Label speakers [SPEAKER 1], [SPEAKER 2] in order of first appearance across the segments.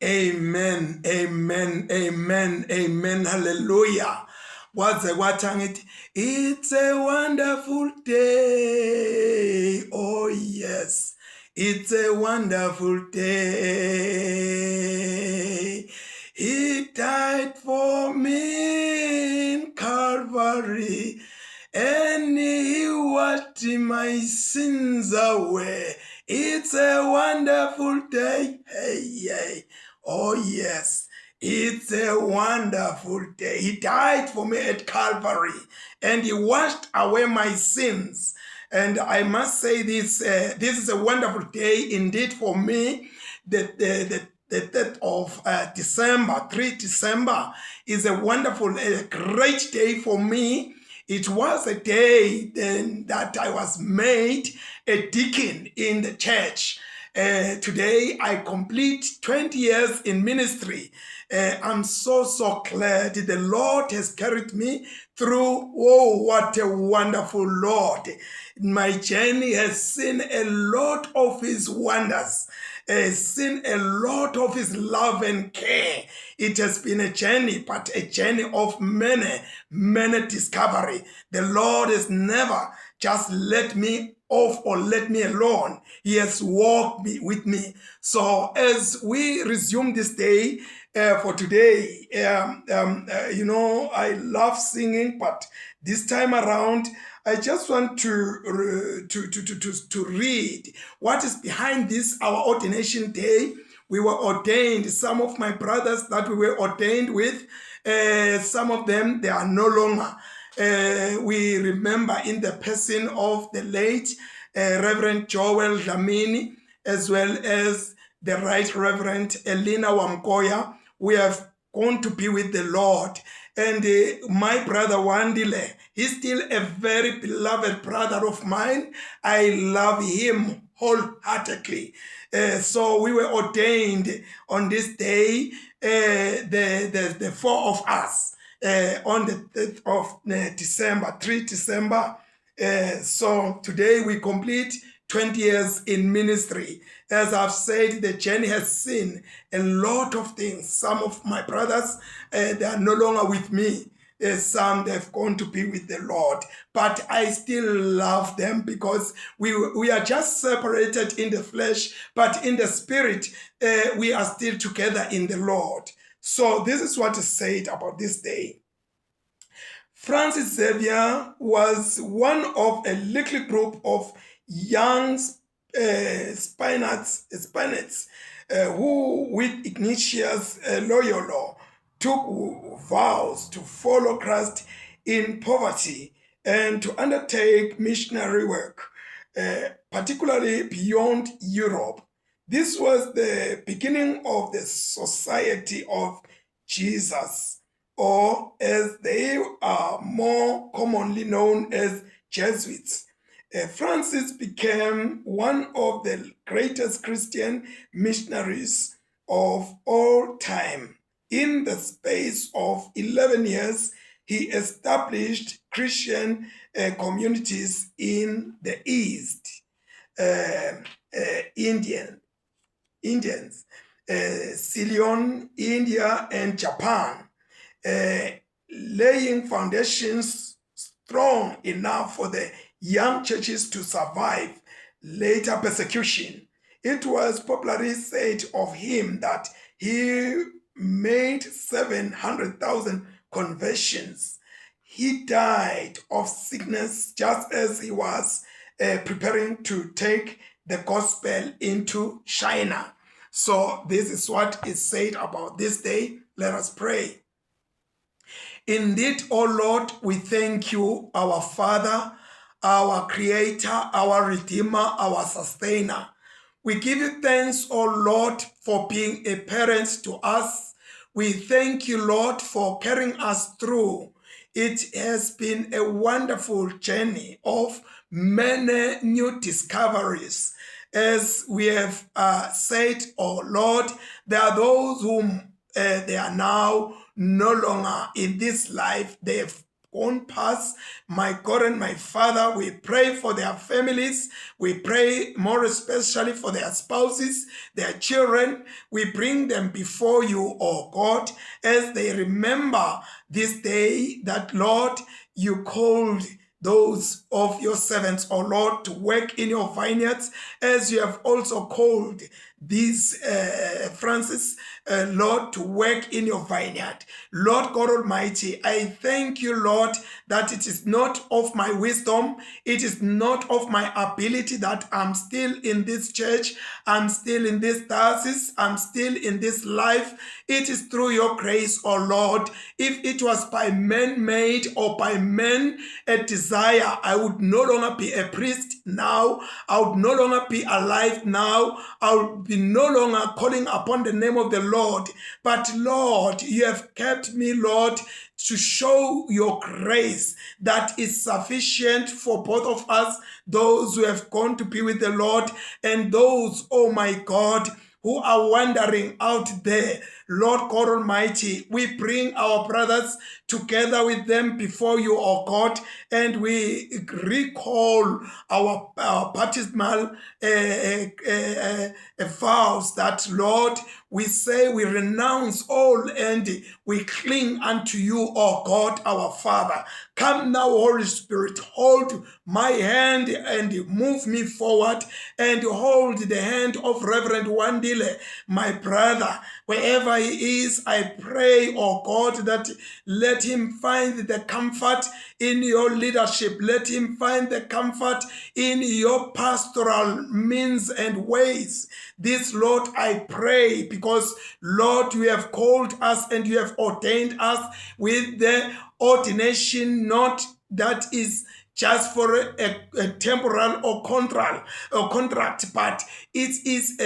[SPEAKER 1] Amen, amen, amen, amen, hallelujah. Kwaze kwathi ngithi it's a wonderful day. Oh yes, it's a wonderful day. He died for me in Calvary and he washed my sins away. It's a wonderful day. Hey, hey. Oh, yes. It's a wonderful day. He died for me at Calvary and he washed away my sins. And I must say this is a wonderful day indeed for me. The 3rd of December, 3 December, is a wonderful, great day for me. It was a day then that I was made a deacon in the church. Today I complete 20 years in ministry. I'm so glad the Lord has carried me through. Oh, what a wonderful Lord. My journey has seen a lot of his wonders, seen a lot of his love and care. It has been a journey, but a journey of many discovery. The Lord has never just let me off or let me alone. He has walked with me. So as we resume this day, for today, I love singing, but this time around, I just want to read what is behind this, our ordination day. We were ordained, some of my brothers that we were ordained with, some of them, they are no longer. We remember in the person of the late Reverend Joel Dlamini, as well as the Right Reverend Elena Wamkoya. We have gone to be with the Lord. And my brother Wandile, he's still a very beloved brother of mine. I love him wholeheartedly. So we were ordained on this day, the four of us, on the 3rd of December, 3 December. So today we complete 20 years in ministry. As I've said, the journey has seen a lot of things. Some of my brothers, they are no longer with me. Some they've gone to be with the Lord, but I still love them because we are just separated in the flesh, but in the spirit, we are still together in the Lord. So this is what is said about this day. Francis Xavier was one of a little group of young Spaniards who, with Ignatius Loyola, took vows to follow Christ in poverty and to undertake missionary work, particularly beyond Europe. This was the beginning of the Society of Jesus, or as they are more commonly known as Jesuits. Francis became one of the greatest Christian missionaries of all time. In the space of 11 years, he established Christian communities in the East, Indians, Ceylon, India, and Japan, laying foundations strong enough for the young churches to survive later persecution. It was popularly said of him that he made 700,000 conversions. He died of sickness just as he was preparing to take the gospel into China. So this is what is said about this day. Let us pray. Indeed, O Lord, we thank you, our Father, our Creator, our Redeemer, our Sustainer. We give you thanks, O Lord, for being a parent to us. We thank you, Lord, for carrying us through. It has been a wonderful journey of many new discoveries. As we have said, oh Lord, there are those whom they are now no longer in this life. They've gone past, my God and my Father, we pray for their families. We pray more especially for their spouses, their children. We bring them before you, oh God, as they remember this day that, Lord, you called those of your servants, oh Lord, to work in your vineyards, as you have also called these Francis, Lord, to work in your vineyard. Lord God Almighty, I thank you, Lord, that it is not of my wisdom, it is not of my ability that I'm still in this church, I'm still in this diocese, I'm still in this life. It is through your grace, oh Lord. If it was by men made or by men a desire, I would no longer be a priest now. I would no longer be alive now. I would be no longer calling upon the name of the Lord. But Lord, you have kept me, Lord, to show your grace that is sufficient for both of us, those who have gone to be with the Lord and those, oh my God, who are wandering out there. Lord God Almighty, we bring our brothers together with them before you, oh God, and we recall our baptismal vows that, Lord, we say we renounce all and we cling unto you, oh God, our Father. Come now, Holy Spirit, hold my hand and move me forward, and hold the hand of Reverend Wandile, my brother, wherever he is. I pray, oh God, that let him find the comfort in your leadership. Let him find the comfort in your pastoral means and ways. This, Lord, I pray, because, Lord, you have called us and you have ordained us with the ordination, not that is just for a temporal or contract, but it is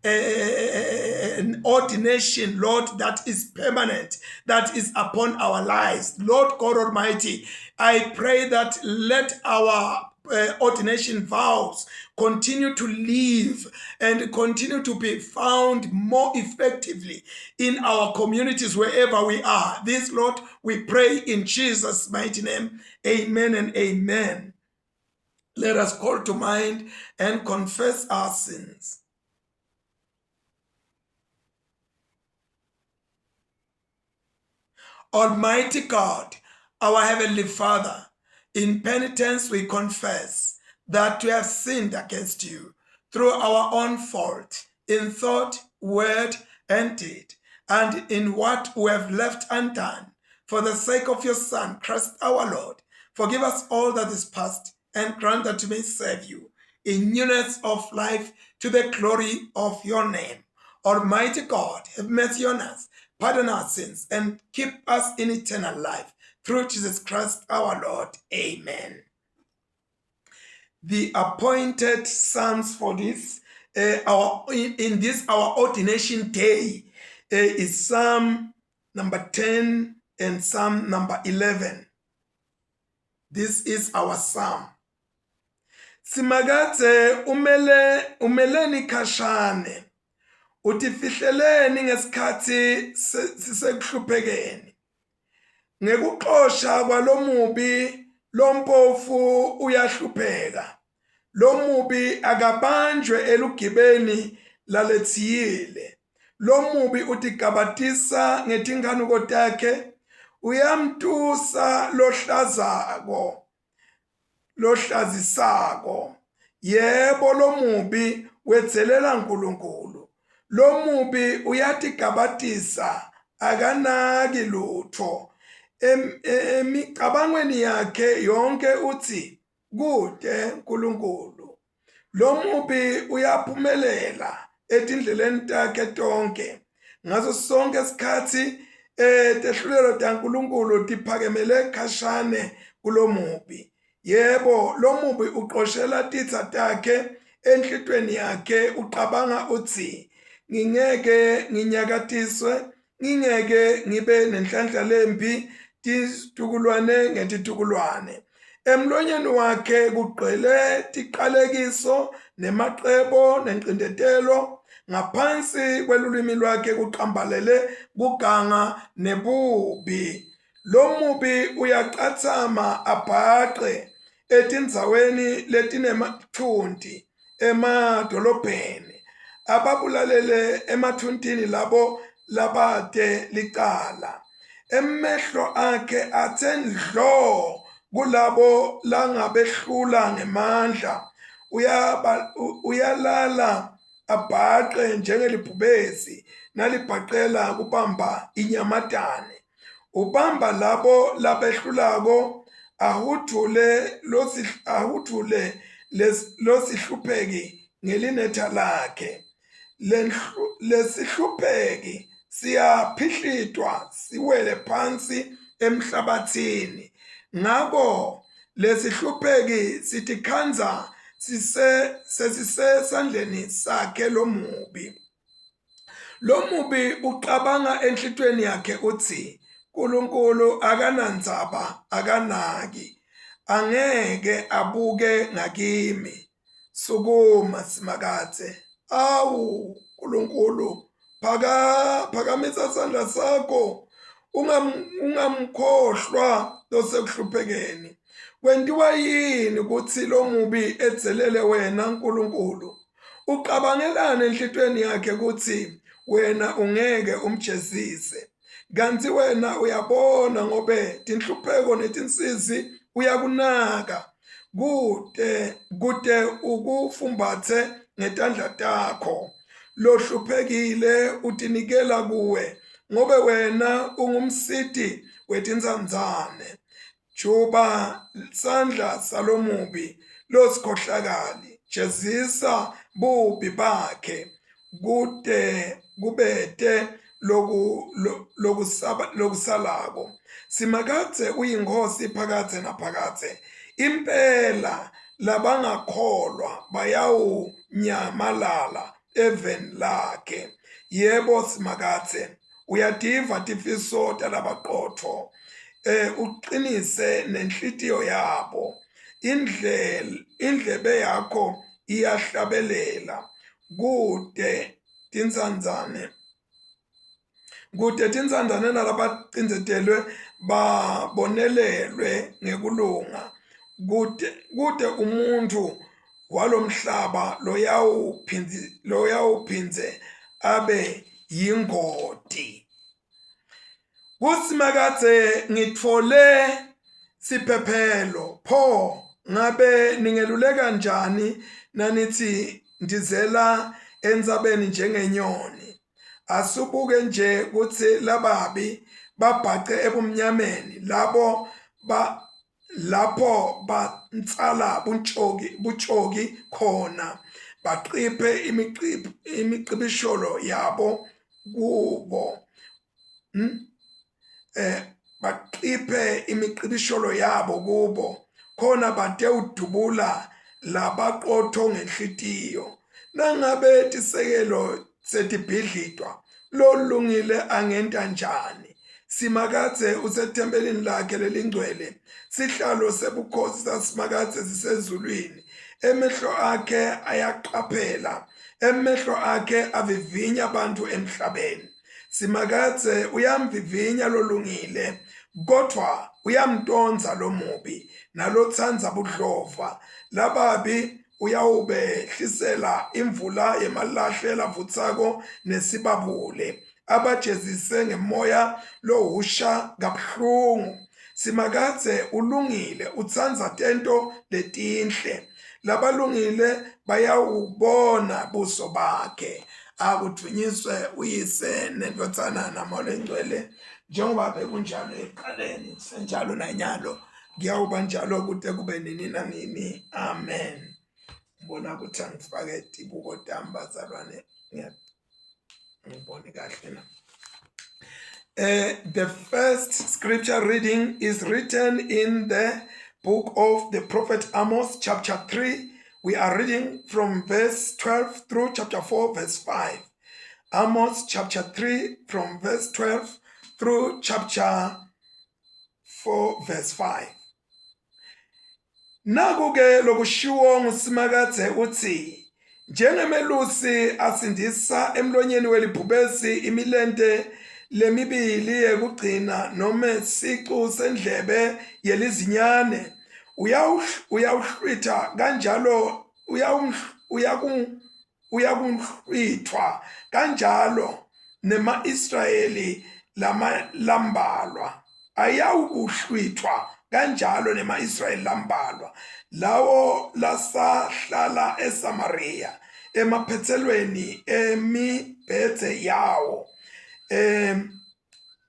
[SPEAKER 1] an ordination, Lord, that is permanent, that is upon our lives. Lord God Almighty, I pray that let our ordination vows continue to live and continue to be found more effectively in our communities wherever we are. This, Lord, we pray in Jesus' mighty name. Amen and amen. Let us call to mind and confess our sins. Almighty God, our Heavenly Father, in penitence we confess that we have sinned against you through our own fault, in thought, word, and deed, and in what we have left undone. For the sake of your Son, Christ our Lord, forgive us all that is past, and grant that we may serve you in newness of life to the glory of your name. Almighty God, have mercy on us, pardon our sins, and keep us in eternal life. Through Jesus Christ our Lord. Amen. The appointed psalms for this, our ordination day, is Psalm number 10 and Psalm number 11. This is our psalm. Simakathe umeleni khashane, utifihleleni ngesikhathi sisekuhluphekeni. Ngekuxosha kwalomubi lompofu uyahlupheka. Lomubi akabanjwe elugibeni lalethiyile. Lomubi utigabatisa ngetinganuko takhe. Uyamtusa lohlazisako. Yebo, lomubi wedzelela nkulunkulu. Lomubi uyatigabatisa akanaki lutho. Emicabangweni yakhe yonke uthi kude nkulunkulu. Lomubi uyaphumelela etindleleni takhe tonke. Ngaso sonke isikhathi tehlulelo tankulunkulu tiphakemele khashane kulomubi. Yebo, lomubi uqoshela titha takhe enhlitweni yakhe, uqabanga uthi ngingeke nginyakatiswe, ngingeke ngibe nenhlanhla lempi, titukulwane ngetitukulwane. Emlonyeni wakhe kugqele tiqalekiso nemaqebo nenqindetelo. Ngaphansi kwelulimi lwakhe kuqambalele kuganga nebubi. lo mubi uyaqathama abhaqe etindzaweni letinemathunti emadolobheni ababulalele emathuntini labo labate licala. Emehlo akhe athe ndlo kulabo langabehlula ngemandla. Uyalala abhaqe njengelibhubesi nalibhaqela kubamba inyamatane. Ubamba labo labehlulako ahudule losihlupheki ngelinetha lakhe. Lesihlupheki siyaphihlitwa siwele phansi emhlabathini. Ngako lesihlupheki sitikhanza sesisesandleni sakhe lo mubi. Lo mubi uqabanga enhlitweni yakhe uthi uNkulunkulu akanandzaba akanaki, angeke abuke ngakimi. Sukuma simakathe. Awu uNkulunkulu, phakamisa isandla sakho, ungamkhohlwa losekuhluphekeni. Kwentiwa yini ukuthi lo mubi edzelele wena Nkulunkulu? Uqabangelana enhlitweni yakhe ukuthi wena ungeke umjezise. Kanti wena uyabona ngobe tinhlupheko netinsizi uyakunaka. Kude ukufumbathe ngetandla takho. Lohluphekile utinikela kuwe ngobe wena ungumsiti wetinzanzane. Juba sandla salomubi losikhohlakali, jezisa bubi bakhe kude kubete lokusalako. Simakathe uyinkosi phakathe naphakathe. Impela labangakholwa bayawunyamalala eveni lakhe. Yebo simakathe, uyativa tifiso talabaqotho. Uqinise nenhlitiyo yabo. Indlebe yakho iyahlabelela. Kude tinzanzane nalabacinzetelwe babonelelwe ngekulunga. Kude umuntu walomhlaba loyawuphindze abe yingoti. Kusimakathe ngitfole siphephelo. Pho ngabe ningeluleka njani nanithi ndizela endzabeni njengenyoni? Asubuke nje kutsi lababi babhaqe ebumnyameni lapho bantsala butshoki khona, baqiphe imiqibisholo yabo kubo. Baqiphe imiqibisholo yabo kubo, khona bate udubula labaqotho ngenhlitiyo. Nangabe tisekelo setibhidlitwa, lolungile angenta njani? Simakathe usethempelini lakhe lelingcwele, sihlalo sebukhosi sasimakathe sisezulwini. Emehlo akhe ayaqaphela, emehlo akhe avivinya abantu emhlabeni. Simakathe uyamvivinya lolungile, kodwa uyamtonza lo mubi nalotsanza budlova. Lababi uyawubehlisela imvula yemalahle lavutsako nesibabule, abajezise ngemoya lohusha kabuhlungu. Simakathe ulungile, utsanza tento letinhle. Labalungile bayawubona buso bakhe. Akuthunyiswe uyise nendotsana namoya engcwele, njengoba bekunjalo ekuqaleni, senjalo nanyalo, kuyawuba njalo kude kube nini nanini. Amen. Ngibona ukuthi angifake tibuko tami bazalwane, ngibone kahle na. The first scripture reading is written in the book of the prophet Amos, chapter 3. We are reading from verse 12 through chapter 4, verse 5. Amos chapter 3 from verse 12 through chapter 4, verse 5. Naku-ke lokushiwo ngusimakathe uthi, njengemelusi asindisa emlonyeni welibhubesi imilente lemibili ekugcina noma isicu sendlebe yelizinyane uyawuhlwitha kanjalo uyakunhlwithwa kanjalo nema-Israyeli lambalwa ayawukuhlwithwa kanjalo nema-Israyeli lambalwa lawo lasahlala eSamaria emaphethelweni emibhede yawo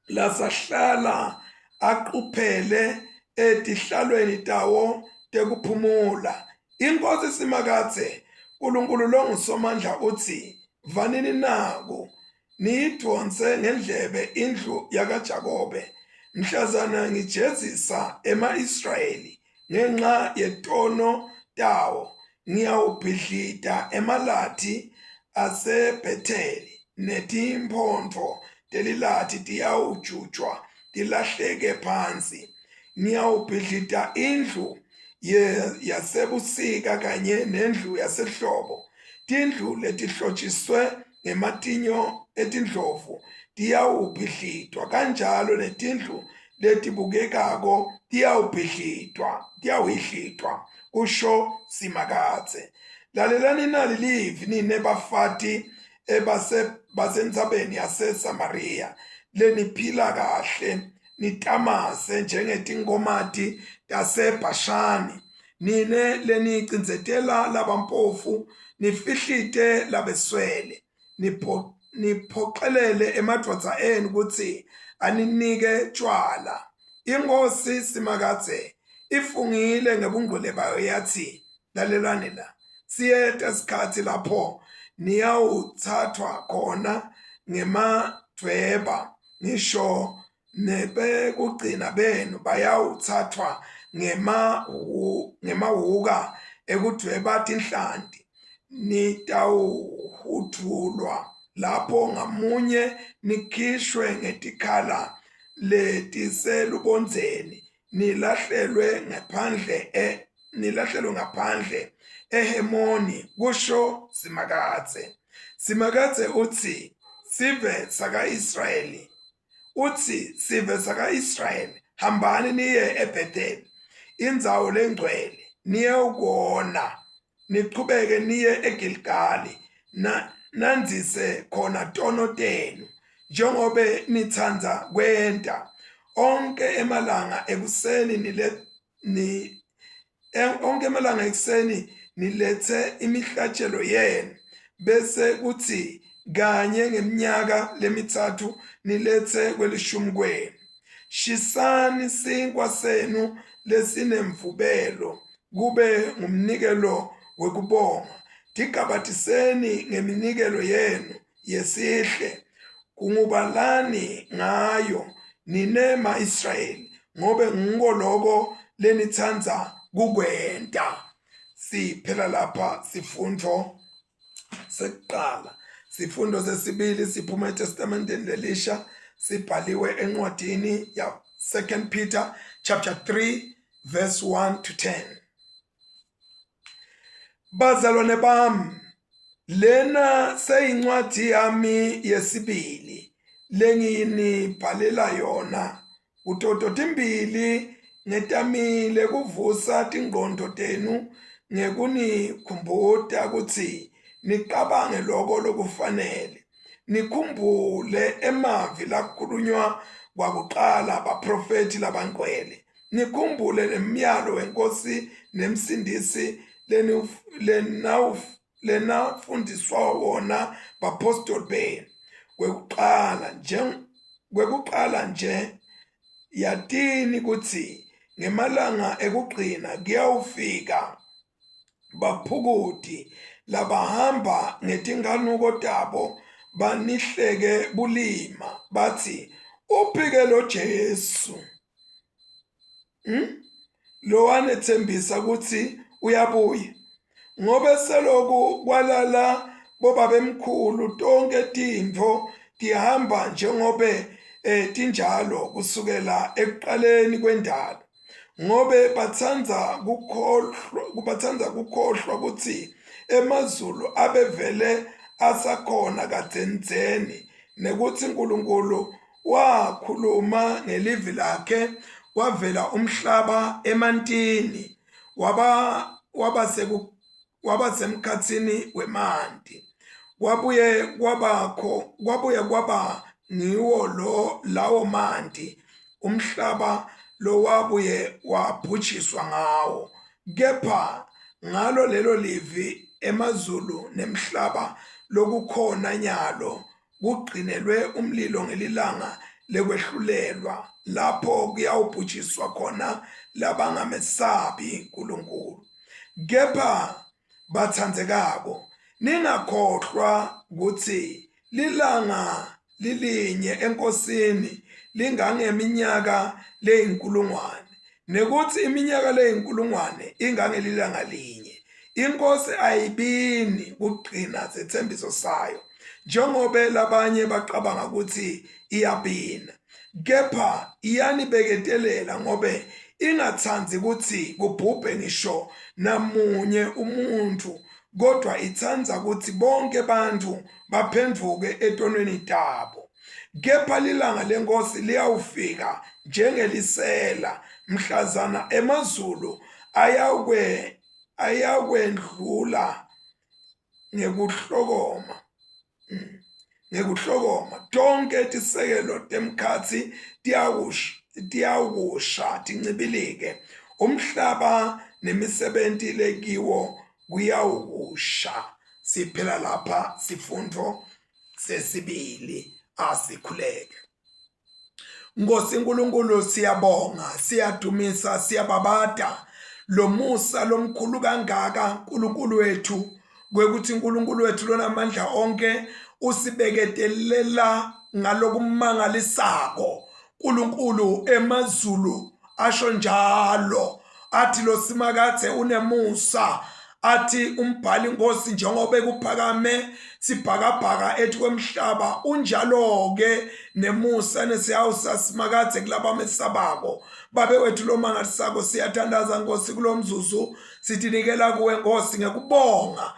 [SPEAKER 1] lasahlala aquphele etihlalweni tawo tekuphumula. Inkosi Simakadze uNkulunkulu longuSomandla uthi vanini naku niyidonse ngendlebe indlu yakaJakobe mhlazana ngijezisa ema-Israyeli ngenxa yetono tawo ngiyawubhidlita emalathi aseBhetheli netimphondvo telilathi tiyawujujwa tilahleke phansi. Ngiyawubhidlita indlu yasebusika kanye nendlu yasehlobo. Tindlu letihlotshiswe ngematinyo etindlovu tiyawubhidlitwa kanjalo netindlu letibukekako tiyawuhidlitwa kusho Simakadze. Lalelani nali livi nine bafati basendzabeni yaseSamaria leniphila kahle nitamase njengetinkomati taseBhashani nine lenicindzetela labampofu nifihlite labeswele niphoqelele emadvodza enu kutsi aninike tshwala. Inkosi Simakadze ifungile ngebungcwele bayo yathi lalelani la siyete sikhatsi lapho niyawutsathwa khona ngemadvweba ngisho nebekugcina benu bayawutsathwa ngemawuka ekudvweba tinhlanti. Nitawuhudvulwa lapho ngamunye nikhishwe ngetikhala letiselubondzeni nilahlelwe ngaphandle eHemoni kusho Simakadze. Simakadze uthi sive saka-Israyeli hambani niye eBhetheli indzawo lengcwele niye ukona niqhubeke niye eGilgali nanzise khona tono tenu njengobe nitsandza kwenta. Onke emalanga ekuseni nilethe imihlatshelo yenu bese kuthi kanye ngeminyaka lemithathu nilethe kwelishumi kwenu. Shisani sinkwa senu lesinemvubelo kube ngumnikelo wekubonga. Tigabatiseni ngeminikelo yenu yesihle kungubalani ngayo nine ma-Israyeli ngobe ngiko loko lenitsandza kukwenta. Siphela lapha sifundo sekuqala. Sifundo sesibili siphuma eTestamenteni lelisha sibhaliwe encwadini ya 2 Peter chapter 3 verse 1 to 10. Bazalwane bami, lena seyincwadi yami yesibili lengiyinibhalela yona utoto timbili ngetamile kuvusa tingqondo tenu ngekunikhumbuta kutsi nicabange loko lokufanele. Nikhumbule emavi lakhulunywa kwakuqala abaprofeti labangcwele. Nikhumbule nemiyalo wenkosi nemsindisi lenafundiswa wona bapostoli benu. Kwekuqala nje yatini kutsi ngemalanga ekugcina kuyawufika baphukuti labahamba ngetinganuko tabo banihleke bulima bathi uphike lo Jesu lo anethembisa ukuthi uyabuya ngobe seloku kwalala bobabemkhulu tonke tintfo tihamba njengobe tinjalo kusukela ekuqaleni kwendalo ngobe batsandza kukhohlwa kutsi emazulu abevele asakhona kadzendzeni nekutsi uNkulunkulu wakhuluma ngelivi lakhe, wavela umhlaba emantini, waba semkhatsini wemanti. Kwabuye kwaba ngiwo lawo manti umhlaba lo wabuye wabhujiswa ngawo. Kepha ngalo lelo livi emazulu nemhlaba lokukhona nyalo kugqinelwe umlilo ngelilanga lekwehlulelwa, lapho kuyawubhujiswa khona labangamesabi uNkulunkulu. Kepha bathandekako, ningakhohlwa ukuthi lilanga lilinye enkosini lingangeminyaka leyinkulungwane, nekuthi iminyaka leyinkulungwane ingangelilanga linye. Inkosi ayibini kugcina zethembiso sayo, njengoba labanye baqabanga ukuthi iyabina. Kepha iyanibeketelela ngoba ingathandzi ukuthi kubhubhe ngisho namunye umuntu, kodwa ithanda ukuthi bonke abantu baphenduke etonweni tabo. Kepha lilanga lenkosi liyawufika njengelisela mhlazana emazulu ayakwendlula ngekuhlokoma. Tonke tisekelo temkhatsi tiyawusha tincibilike, umhlaba nemisebenti lekiwo kuyawusha. Siphela lapha sifundo sesibili. Asikhuleke. Nkosi nkulunkulu, siyabonga, siyadumisa, siyababada lo musa lomkhulu kangaka nkulunkulu wethu, kwekuthi nkulunkulu wethu lona amandla onke usibeketelela ngalokumangalisako. Nkulunkulu, emazulu asho njalo, athi lo simakathe unemusa, athi umbhali Nkosi njengoba kuphakame sibhakabhaka ethi kwemhlaba, unjalo-ke nemusa nesihawu sasimakathe kulaba mesabako. Babe wethu lo mangalisako, siyathandaza Nkosi kulo mzuzu, sitinikela kuwe Nkosi ngekubonga.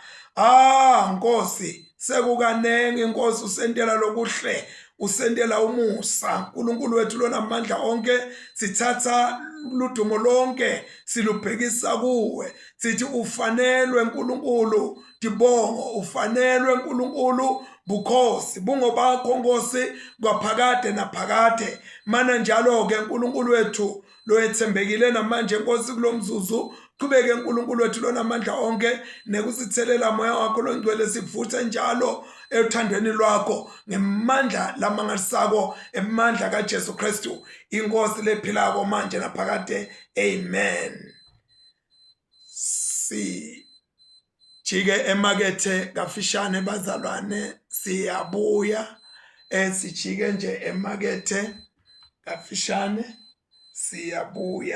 [SPEAKER 1] Nkosi, sekukanenge Nkosi, usentela lokuhle, usentela umusa. Nkulunkulu wethu lona amandla onke, sithatha ludumo lonke silubhekisa kuwe, sithi ufanelwe Nkulunkulu dibongo, ufanelwe Nkulunkulu bukhosi bungobakho Nkosi kwaphakade naphakade. Mana njalo-ke Nkulunkulu wethu lo ethembekile namanje Nkosi kulo mzuzu, qhubeke Nkulunkulu wethu lona amandla onke nekusithelela moya wakho longcwele, sivuthe njalo ethandweni lwakho ngemandla lamangalisako, emandla kaJesu Kristu inkosi lephilako manje naphakade. Amen. Sijike emakethe kafishane bazalwane, siyabuya. Sijike nje emakethe kafishane, siyabuya.